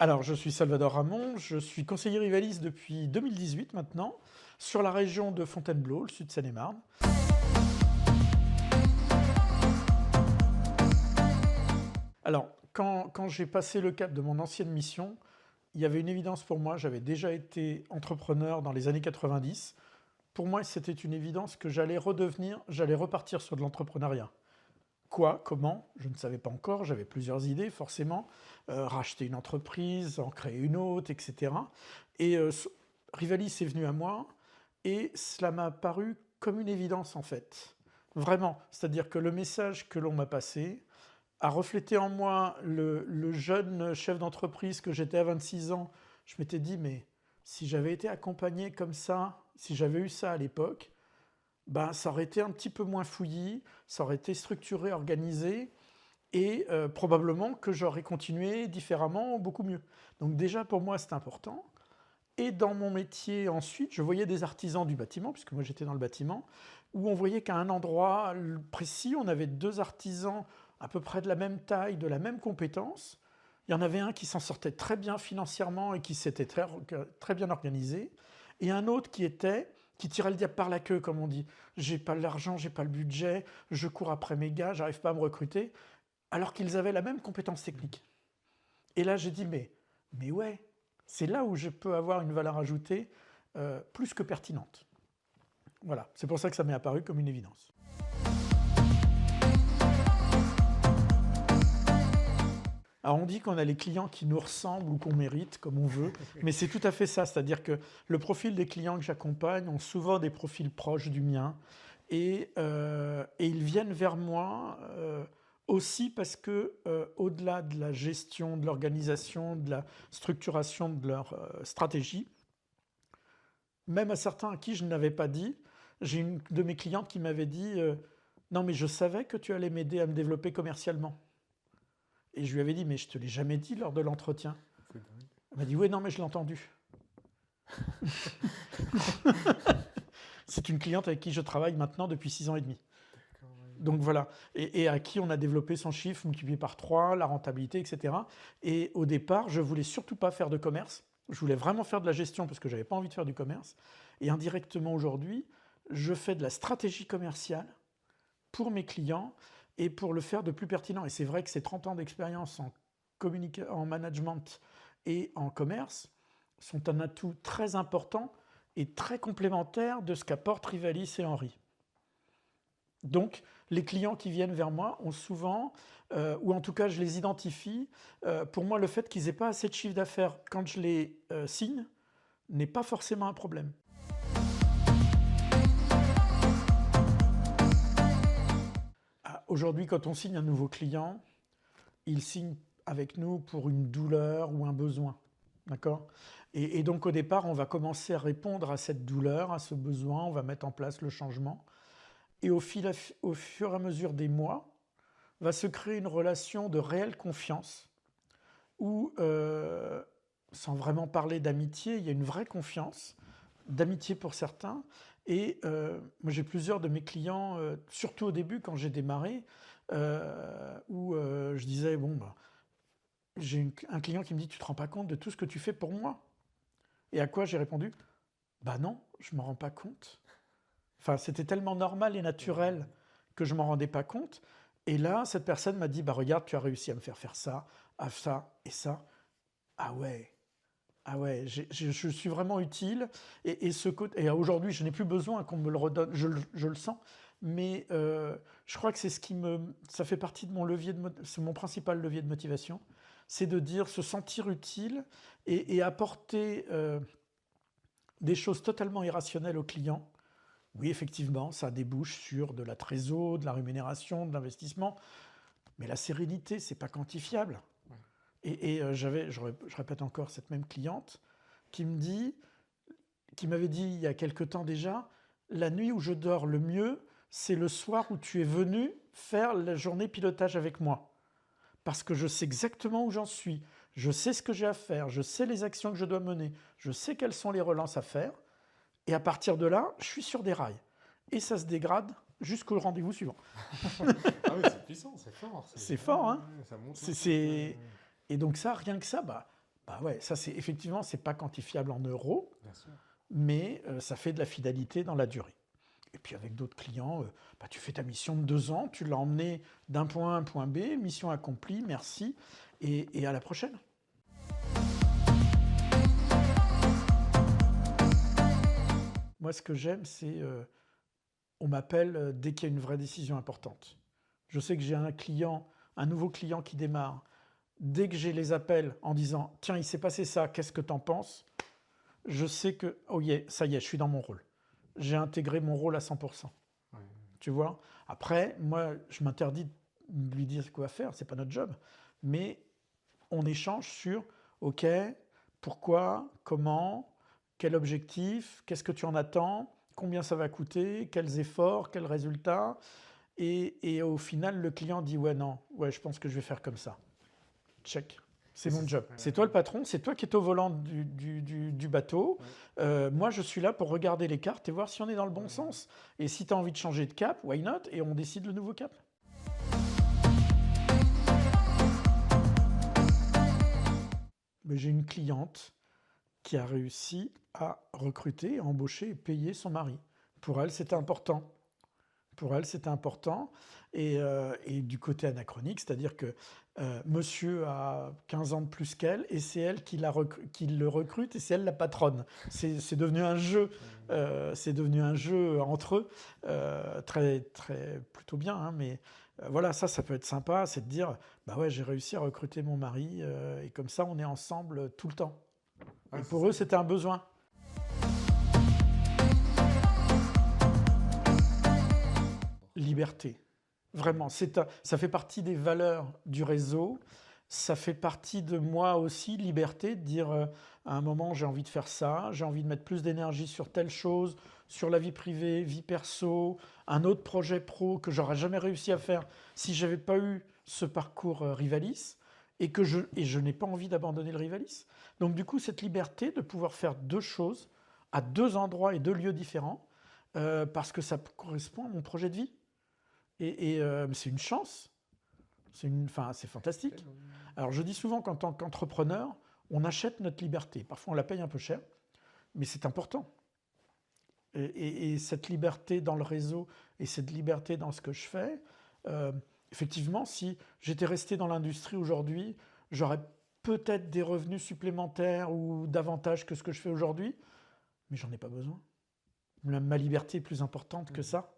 Alors, je suis Salvador Ramon, je suis conseiller Rivalis depuis 2018 maintenant, sur la région de Fontainebleau, le sud de Seine-et-Marne. Alors, quand j'ai passé le cap de mon ancienne mission, il y avait une évidence pour moi, j'avais déjà été entrepreneur dans les années 90. Pour moi, c'était une évidence que j'allais repartir sur de l'entrepreneuriat. Quoi, comment, je ne savais pas encore, j'avais plusieurs idées forcément, racheter une entreprise, en créer une autre, etc. Et Rivalis est venu à moi et cela m'a paru comme une évidence en fait. Vraiment, c'est-à-dire que le message que l'on m'a passé a reflété en moi le jeune chef d'entreprise que j'étais à 26 ans. Je m'étais dit, mais si j'avais été accompagné comme ça, si j'avais eu ça à l'époque, ben, ça aurait été un petit peu moins fouillis, ça aurait été structuré, organisé, et probablement que j'aurais continué différemment, beaucoup mieux. Donc déjà, pour moi, c'est important. Et dans mon métier, ensuite, je voyais des artisans du bâtiment, puisque moi j'étais dans le bâtiment, où on voyait qu'à un endroit précis, on avait deux artisans à peu près de la même taille, de la même compétence. Il y en avait un qui s'en sortait très bien financièrement et qui s'était très bien organisé, et un autre qui tirait le diable par la queue, comme on dit. J'ai pas l'argent, j'ai pas le budget, je cours après mes gars, j'arrive pas à me recruter, alors qu'ils avaient la même compétence technique. Et là, j'ai dit, mais ouais, c'est là où je peux avoir une valeur ajoutée plus que pertinente. Voilà, c'est pour ça que ça m'est apparu comme une évidence. Alors on dit qu'on a les clients qui nous ressemblent ou qu'on mérite, comme on veut, mais c'est tout à fait ça, c'est-à-dire que le profil des clients que j'accompagne ont souvent des profils proches du mien, et ils viennent vers moi aussi parce que, au-delà de la gestion, de l'organisation, de la structuration de leur stratégie, même à certains à qui je n'avais pas dit, j'ai une de mes clientes qui m'avait dit non mais je savais que tu allais m'aider à me développer commercialement. Et je lui avais dit, mais je te l'ai jamais dit lors de l'entretien. Elle m'a dit, oui, non, mais je l'ai entendu. C'est une cliente avec qui je travaille maintenant depuis 6 ans et demi. Donc voilà, et à qui on a développé son chiffre multiplié par 3, la rentabilité, etc. Et au départ, je voulais surtout pas faire de commerce. Je voulais vraiment faire de la gestion parce que j'avais pas envie de faire du commerce. Et indirectement aujourd'hui, je fais de la stratégie commerciale pour mes clients et pour le faire de plus pertinent. Et c'est vrai que ces 30 ans d'expérience en management et en commerce sont un atout très important et très complémentaire de ce qu'apportent Rivalis et Henry. Donc, les clients qui viennent vers moi ont souvent, ou en tout cas je les identifie, pour moi le fait qu'ils n'aient pas assez de chiffre d'affaires quand je les signe n'est pas forcément un problème. Aujourd'hui, quand on signe un nouveau client, il signe avec nous pour une douleur ou un besoin. D'accord ? Et donc au départ, on va commencer à répondre à cette douleur, à ce besoin, on va mettre en place le changement. Et au fur et à mesure des mois, va se créer une relation de réelle confiance où, sans vraiment parler d'amitié, il y a une vraie confiance, d'amitié pour certains. Et moi, j'ai plusieurs de mes clients, surtout au début, quand j'ai démarré, où je disais, bon, bah, j'ai un client qui me dit, tu te rends pas compte de tout ce que tu fais pour moi? Et à quoi j'ai répondu, bah non, je m'en rends pas compte. Enfin, c'était tellement normal et naturel que je m'en rendais pas compte. Et là, cette personne m'a dit, bah regarde, tu as réussi à me faire faire ça, à ça et ça. Ah ouais, ah ouais, je suis vraiment utile. Et aujourd'hui, je n'ai plus besoin qu'on me le redonne, je le sens. Mais je crois que c'est ça fait partie de mon c'est mon principal levier de motivation. C'est de dire, se sentir utile et apporter des choses totalement irrationnelles aux clients. Oui, effectivement, ça débouche sur de la trésor, de la rémunération, de l'investissement. Mais la sérénité, c'est pas quantifiable. Je répète encore, cette même cliente qui m'avait dit il y a quelque temps déjà, la nuit où je dors le mieux, c'est le soir où tu es venu faire la journée pilotage avec moi. Parce que je sais exactement où j'en suis, je sais ce que j'ai à faire, je sais les actions que je dois mener, je sais quelles sont les relances à faire, et à partir de là, je suis sur des rails. Et ça se dégrade jusqu'au rendez-vous suivant. Ah oui, c'est puissant, c'est fort. C'est fort, hein? Ça monte. Et donc ça, rien que ça, bah Bah ouais, ça c'est effectivement, c'est pas quantifiable en euros, Bien sûr. mais ça fait de la fidélité dans la durée. Et puis avec d'autres clients, bah, tu fais ta mission de 2 ans, tu l'as emmené d'un point A à un point B, mission accomplie, merci, et à la prochaine. Moi, ce que j'aime, c'est on m'appelle dès qu'il y a une vraie décision importante. Je sais que j'ai un client, un nouveau client qui démarre. Dès que j'ai les appels en disant tiens, il s'est passé ça, qu'est-ce que t'en penses? Je sais que oh yeah, ça y est, je suis dans mon rôle. J'ai intégré mon rôle à 100%. Ouais. Tu vois? Après, moi, je m'interdis de lui dire quoi faire, c'est pas notre job. Mais on échange sur OK, pourquoi, comment, quel objectif, qu'est-ce que tu en attends, combien ça va coûter, quels efforts, quels résultats. Et au final, le client dit ouais, non, ouais, je pense que je vais faire comme ça. Check. C'est Et mon job. C'est toi le patron, c'est toi qui es au volant du bateau. ouais. Moi, je suis là pour regarder les cartes et voir si on est dans le bon sens. Et si tu as envie de changer de cap, why not? Et on décide le nouveau cap. Mais j'ai une cliente qui a réussi à recruter, à embaucher et payer son mari. Pour elle, c'était important. Pour elle, c'était important. Et du côté anachronique, c'est-à-dire que monsieur a 15 ans de plus qu'elle et c'est elle qui le recrute et c'est elle la patronne. C'est devenu un jeu. C'est devenu un jeu entre eux, très, très, plutôt bien. Hein, mais voilà, ça peut être sympa, c'est de dire, bah ouais, j'ai réussi à recruter mon mari et comme ça, on est ensemble tout le temps. Ouais, Et c'est pour ça. eux, c'était un besoin. Liberté. Vraiment, ça fait partie des valeurs du réseau. Ça fait partie de moi aussi, liberté, de dire à un moment j'ai envie de faire ça, j'ai envie de mettre plus d'énergie sur telle chose, sur la vie privée, vie perso, un autre projet pro que j'aurais jamais réussi à faire si j'avais pas eu ce parcours Rivalis et je n'ai pas envie d'abandonner le Rivalis. Donc du coup, cette liberté de pouvoir faire deux choses à deux endroits et deux lieux différents parce que ça correspond à mon projet de vie. C'est une chance, c'est fantastique. Alors je dis souvent qu'en tant qu'entrepreneur, on achète notre liberté. Parfois on la paye un peu cher, mais c'est important. Et cette liberté dans le réseau et cette liberté dans ce que je fais, effectivement, si j'étais resté dans l'industrie aujourd'hui, j'aurais peut-être des revenus supplémentaires ou davantage que ce que je fais aujourd'hui, mais j'en ai pas besoin. Ma liberté est plus importante que ça.